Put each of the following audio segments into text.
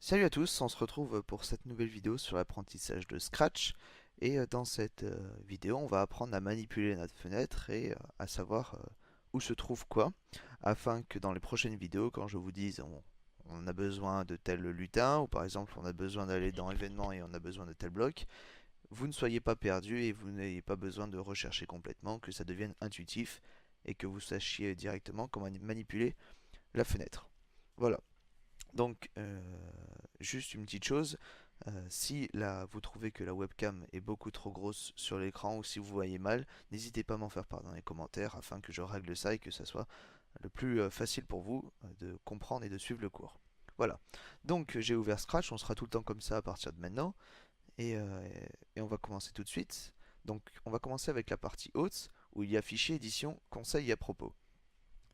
Salut à tous, on se retrouve pour cette nouvelle vidéo sur l'apprentissage de Scratch. Et dans cette vidéo, on va apprendre à manipuler notre fenêtre et à savoir où se trouve quoi, afin que dans les prochaines vidéos, quand je vous dise on a besoin de tel lutin, ou par exemple on a besoin d'aller dans événements et on a besoin de tel bloc, vous ne soyez pas perdu et vous n'ayez pas besoin de rechercher complètement, que ça devienne intuitif et que vous sachiez directement comment manipuler la fenêtre. Voilà. Donc, juste une petite chose, si là vous trouvez que la webcam est beaucoup trop grosse sur l'écran ou si vous voyez mal, n'hésitez pas à m'en faire part dans les commentaires afin que je règle ça et que ça soit le plus facile pour vous de comprendre et de suivre le cours. Voilà. Donc, j'ai ouvert Scratch, on sera tout le temps comme ça à partir de maintenant et, euh, et on va commencer tout de suite. Donc, on va commencer avec la partie haute où il y a fichier, édition, conseils à propos.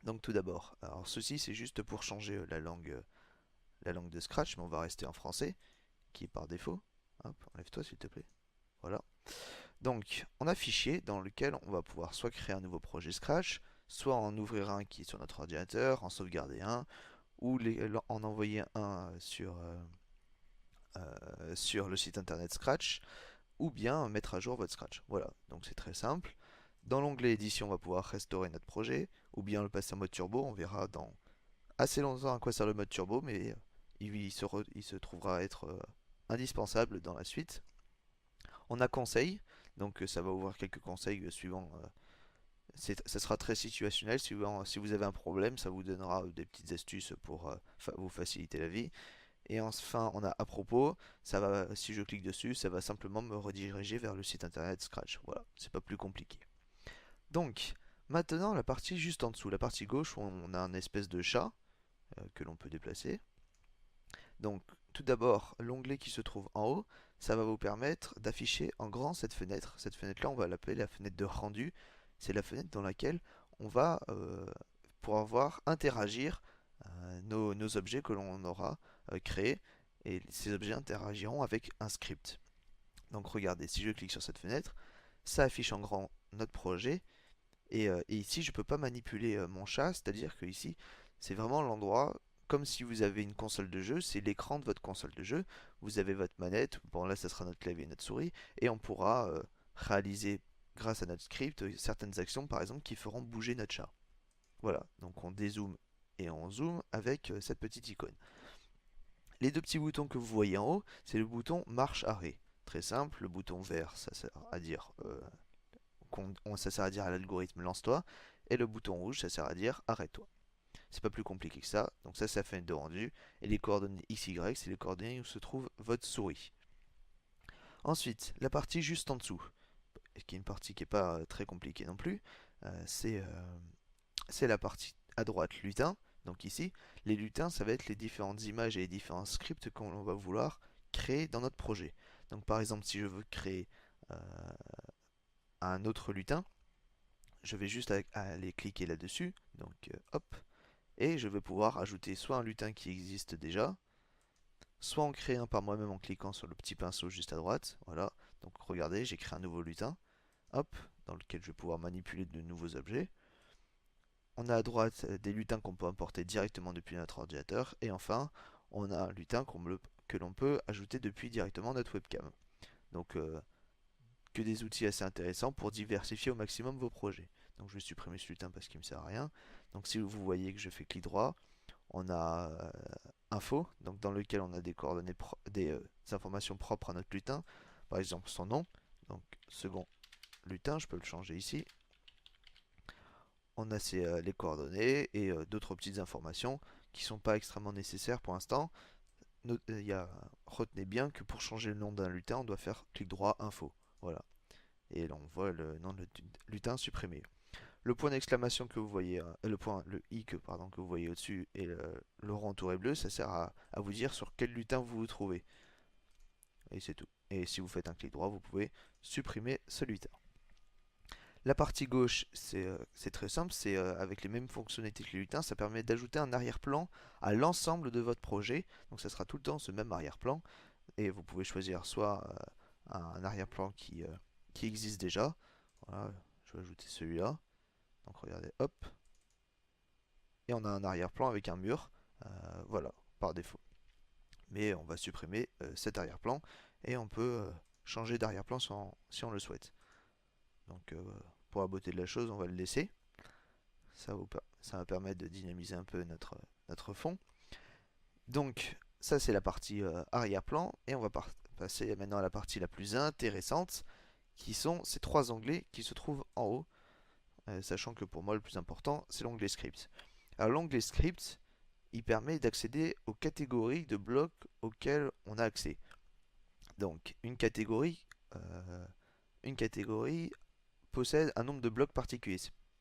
Donc, tout d'abord, alors ceci c'est juste pour changer la langue de Scratch, mais on va rester en français, qui est par défaut. Hop, enlève-toi s'il te plaît. Voilà. Donc, on a fichier dans lequel on va pouvoir soit créer un nouveau projet Scratch, soit en ouvrir un qui est sur notre ordinateur, en sauvegarder un, ou en envoyer un sur le site internet Scratch, ou bien mettre à jour votre Scratch. Voilà, donc c'est très simple. Dans l'onglet édition, on va pouvoir restaurer notre projet, ou bien le passer en mode turbo. On verra dans assez longtemps à quoi sert le mode turbo, mais il se trouvera être indispensable dans la suite. On a conseil, donc ça va ouvrir quelques conseils suivant. Ça sera très situationnel. Suivant, si vous avez un problème, ça vous donnera des petites astuces pour vous faciliter la vie. Et enfin, on a à propos. Ça va, si je clique dessus, ça va simplement me rediriger vers le site internet Scratch. Voilà, c'est pas plus compliqué. Donc, maintenant la partie juste en dessous, la partie gauche où on a un espèce de chat que l'on peut déplacer. Donc, tout d'abord, l'onglet qui se trouve en haut, ça va vous permettre d'afficher en grand cette fenêtre. Cette fenêtre-là, on va l'appeler la fenêtre de rendu. C'est la fenêtre dans laquelle on va pouvoir voir interagir nos objets que l'on aura créés. Et ces objets interagiront avec un script. Donc regardez, si je clique sur cette fenêtre, ça affiche en grand notre projet. Et ici, je ne peux pas manipuler mon chat, c'est-à-dire que ici, c'est vraiment l'endroit, comme si vous avez une console de jeu, c'est l'écran de votre console de jeu. Vous avez votre manette, bon là, ça sera notre clavier et notre souris, et on pourra réaliser, grâce à notre script, certaines actions, par exemple, qui feront bouger notre chat. Voilà, donc on dézoome et on zoome avec cette petite icône. Les deux petits boutons que vous voyez en haut, c'est le bouton marche-arrêt. Très simple, le bouton vert, ça sert à dire ça sert à dire à l'algorithme lance-toi, et le bouton rouge, ça sert à dire arrête-toi. C'est pas plus compliqué que ça, donc ça, ça fait une de rendu, et les coordonnées XY, c'est les coordonnées où se trouve votre souris. Ensuite, la partie juste en dessous, qui est une partie qui n'est pas très compliquée non plus, euh, c'est euh, c'est la partie à droite lutin. Donc ici, les lutins, ça va être les différentes images et les différents scripts qu'on va vouloir créer dans notre projet. Donc par exemple, si je veux créer euh, un autre lutin, je vais juste aller cliquer là-dessus, donc hop, et je vais pouvoir ajouter soit un lutin qui existe déjà, soit en créer un par moi-même en cliquant sur le petit pinceau juste à droite, voilà, donc regardez, j'ai créé un nouveau lutin, hop, dans lequel je vais pouvoir manipuler de nouveaux objets. On a à droite des lutins qu'on peut importer directement depuis notre ordinateur, et enfin, on a un lutin que l'on peut ajouter depuis directement notre webcam. Donc que des outils assez intéressants pour diversifier au maximum vos projets. Donc je vais supprimer ce lutin parce qu'il ne me sert à rien. Donc si vous voyez que je fais clic droit, on a info, donc dans lequel on a des coordonnées, des informations propres à notre lutin. Par exemple son nom, donc second lutin, je peux le changer ici. On a les coordonnées et d'autres petites informations qui ne sont pas extrêmement nécessaires pour l'instant. Retenez bien que pour changer le nom d'un lutin, on doit faire clic droit info. Voilà. Et là, on voit le nom de lutin supprimé. Le point d'exclamation que vous voyez, le i pardon, que vous voyez au-dessus et le rond entouré bleu, ça sert à vous dire sur quel lutin vous vous trouvez. Et c'est tout. Et si vous faites un clic droit, vous pouvez supprimer ce lutin. La partie gauche, c'est très simple, c'est avec les mêmes fonctionnalités que les lutins, ça permet d'ajouter un arrière-plan à l'ensemble de votre projet. Donc ça sera tout le temps ce même arrière-plan. Et vous pouvez choisir soit un arrière-plan qui existe déjà. Voilà, je vais ajouter celui-là. Donc regardez, hop. Et on a un arrière-plan avec un mur. Voilà, par défaut. mais on va supprimer cet arrière-plan et on peut changer d'arrière-plan si on le souhaite. Donc pour la beauté de la chose, on va le laisser. Ça va permettre de dynamiser un peu notre fond. Donc ça c'est la partie arrière-plan et on va passer maintenant à la partie la plus intéressante qui sont ces trois onglets qui se trouvent en haut, sachant que pour moi le plus important c'est l'onglet script. Alors l'onglet script il permet d'accéder aux catégories de blocs auxquels on a accès. Donc euh, une catégorie possède un nombre de blocs particulier.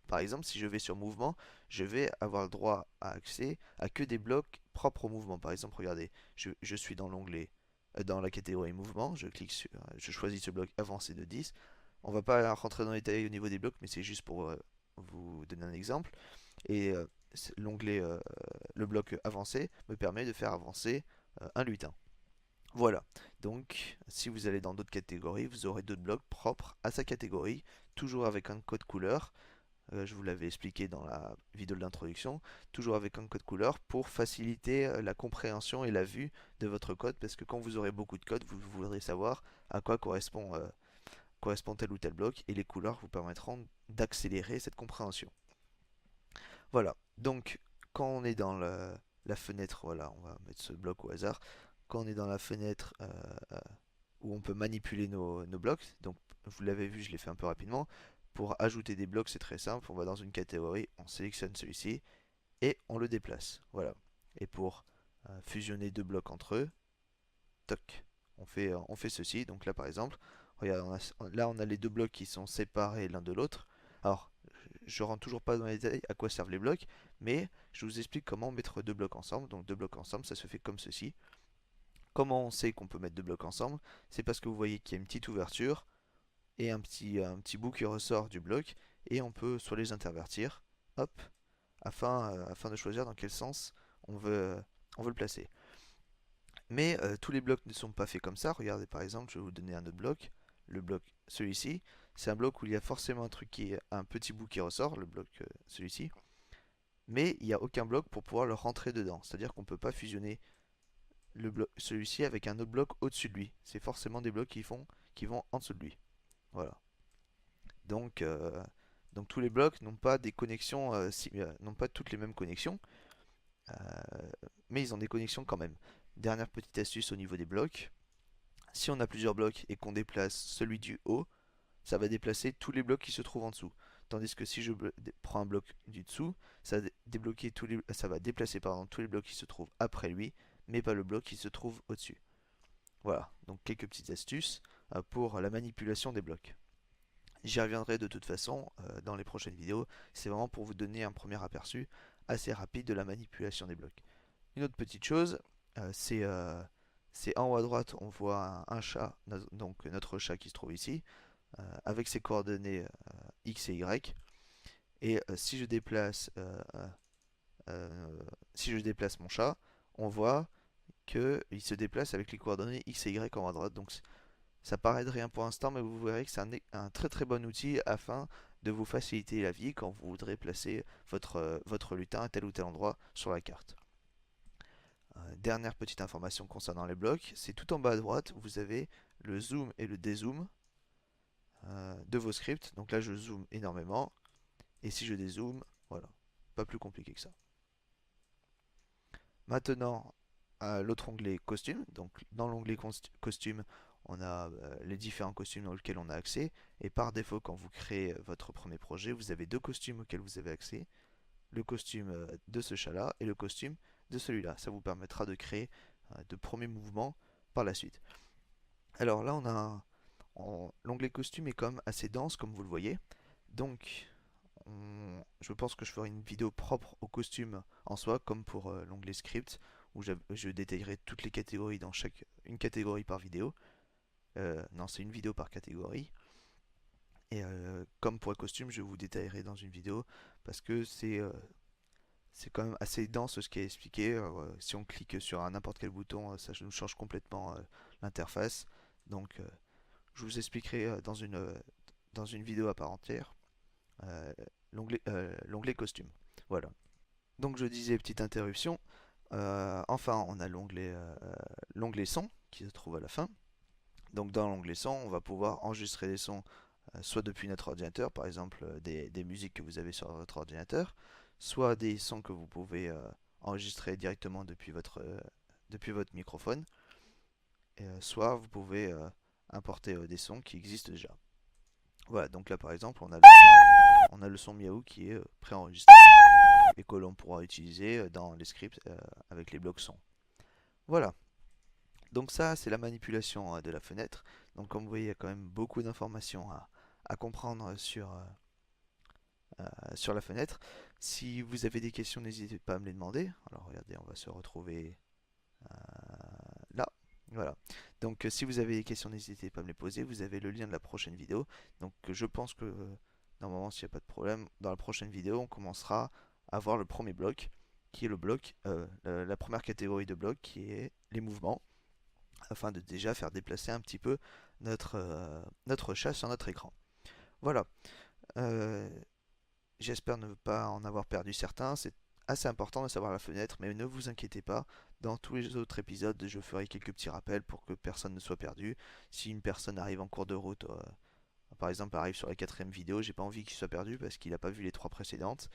Par exemple, si je vais sur mouvement, je vais avoir le droit à accès à que des blocs propres au mouvement. Par exemple, regardez, je suis dans l'onglet, dans la catégorie mouvement, je choisis ce bloc avancé de 10. On va pas rentrer dans les détails au niveau des blocs, mais c'est juste pour vous donner un exemple. Et l'onglet, le bloc avancé me permet de faire avancer un lutin. Voilà, donc si vous allez dans d'autres catégories, vous aurez d'autres blocs propres à sa catégorie, toujours avec un code couleur. Je vous l'avais expliqué dans la vidéo de l'introduction, toujours avec un code couleur pour faciliter la compréhension et la vue de votre code, parce que quand vous aurez beaucoup de code, vous voudrez savoir à quoi correspond tel ou tel bloc, et les couleurs vous permettront d'accélérer cette compréhension. Voilà, donc quand on est dans la fenêtre, voilà, on va mettre ce bloc au hasard, quand on est dans la fenêtre où on peut manipuler nos blocs, donc vous l'avez vu, je l'ai fait un peu rapidement, pour ajouter des blocs c'est très simple, on va dans une catégorie, on sélectionne celui-ci et on le déplace, voilà. Et pour fusionner deux blocs entre eux, toc, on fait ceci, donc là par exemple, regarde, là on a les deux blocs qui sont séparés l'un de l'autre, alors je rentre toujours pas dans les détails à quoi servent les blocs, mais je vous explique comment mettre deux blocs ensemble. Donc deux blocs ensemble, ça se fait comme ceci. Comment on sait qu'on peut mettre deux blocs ensemble? C'est parce que vous voyez qu'il y a une petite ouverture et un petit bout qui ressort du bloc, et on peut soit les intervertir, hop, afin de choisir dans quel sens on veut le placer. Mais tous les blocs ne sont pas faits comme ça. Regardez par exemple, je vais vous donner un autre bloc. Le bloc, celui-ci, c'est un bloc où il y a forcément un truc qui est un petit bout qui ressort, le bloc celui-ci. Mais il n'y a aucun bloc pour pouvoir le rentrer dedans. C'est-à-dire qu'on ne peut pas fusionner celui-ci avec un autre bloc au-dessus de lui. C'est forcément des blocs qui vont en dessous de lui. Voilà. Donc, donc tous les blocs n'ont pas des connexions, n'ont pas toutes les mêmes connexions, euh, mais ils ont des connexions quand même. Dernière petite astuce au niveau des blocs. Si on a plusieurs blocs et qu'on déplace celui du haut, ça va déplacer tous les blocs qui se trouvent en dessous. Tandis que si je prends un bloc du dessous, ça va déplacer tous les blocs qui se trouvent après lui, mais pas le bloc qui se trouve au-dessus. Voilà, donc quelques petites astuces pour la manipulation des blocs. J'y reviendrai de toute façon dans les prochaines vidéos. C'est vraiment pour vous donner un premier aperçu assez rapide de la manipulation des blocs. Une autre petite chose, c'est en haut à droite, on voit un chat, donc notre chat qui se trouve ici, avec ses coordonnées X et Y. Et si je déplace mon chat, on voit qu'il se déplace avec les coordonnées X et Y en haut à droite. Donc ça paraît de rien pour l'instant, mais vous verrez que c'est un très très bon outil afin de vous faciliter la vie quand vous voudrez placer votre lutin à tel ou tel endroit sur la carte. Dernière petite information concernant les blocs, c'est tout en bas à droite, vous avez le zoom et le dézoom de vos scripts. Donc là je zoome énormément, et si je dézoome, voilà, pas plus compliqué que ça. Maintenant, l'autre onglet costume. Donc dans l'onglet costume, on a les différents costumes dans lesquels on a accès. Et par défaut, quand vous créez votre premier projet, vous avez deux costumes auxquels vous avez accès. Le costume de ce chat-là et le costume de celui-là. Ça vous permettra de créer de premiers mouvements par la suite. Alors là, l'onglet costume est quand même assez dense, comme vous le voyez. Donc, je pense que je ferai une vidéo propre au costume en soi, comme pour l'onglet script, où je détaillerai toutes les catégories dans une catégorie par vidéo. Non, c'est une vidéo par catégorie. Et comme pour le costume, je vous détaillerai dans une vidéo parce que c'est quand même assez dense ce qui est expliqué. Si on clique sur n'importe quel bouton, ça nous change complètement l'interface. Donc, je vous expliquerai dans une vidéo à part entière l'onglet costume. Voilà. Donc je disais, petite interruption, Enfin, on a l'onglet son qui se trouve à la fin. Donc dans l'onglet son, on va pouvoir enregistrer des sons soit depuis notre ordinateur, par exemple des musiques que vous avez sur votre ordinateur, soit des sons que vous pouvez enregistrer directement depuis votre microphone, et, soit vous pouvez importer des sons qui existent déjà. Voilà, donc là par exemple, on a le son Miaou qui est préenregistré et que l'on pourra utiliser dans les scripts avec les blocs son. Voilà, donc ça c'est la manipulation de la fenêtre. Donc comme vous voyez, il y a quand même beaucoup d'informations à comprendre sur la fenêtre. Si vous avez des questions, n'hésitez pas à me les demander. Alors regardez, on va se retrouver euh, là. Voilà. Donc si vous avez des questions, n'hésitez pas à me les poser. Vous avez le lien de la prochaine vidéo. Donc je pense que normalement, s'il n'y a pas de problème, dans la prochaine vidéo, on commencera à voir le premier bloc, qui est le bloc, la première catégorie de blocs, qui est les mouvements, afin de déjà faire déplacer un petit peu notre chat sur notre écran. Voilà. Euh, J'espère ne pas en avoir perdu certains. C'est assez important de savoir la fenêtre, mais ne vous inquiétez pas. Dans tous les autres épisodes, je ferai quelques petits rappels pour que personne ne soit perdu. Si une personne arrive en cours de route, par exemple arrive sur la quatrième vidéo, j'ai pas envie qu'il soit perdu parce qu'il n'a pas vu les trois précédentes.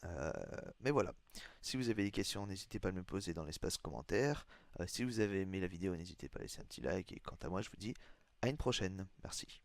Euh, mais voilà. Si vous avez des questions, n'hésitez pas à me poser dans l'espace commentaire. Si vous avez aimé la vidéo, n'hésitez pas à laisser un petit like. Et quant à moi, je vous dis à une prochaine. Merci.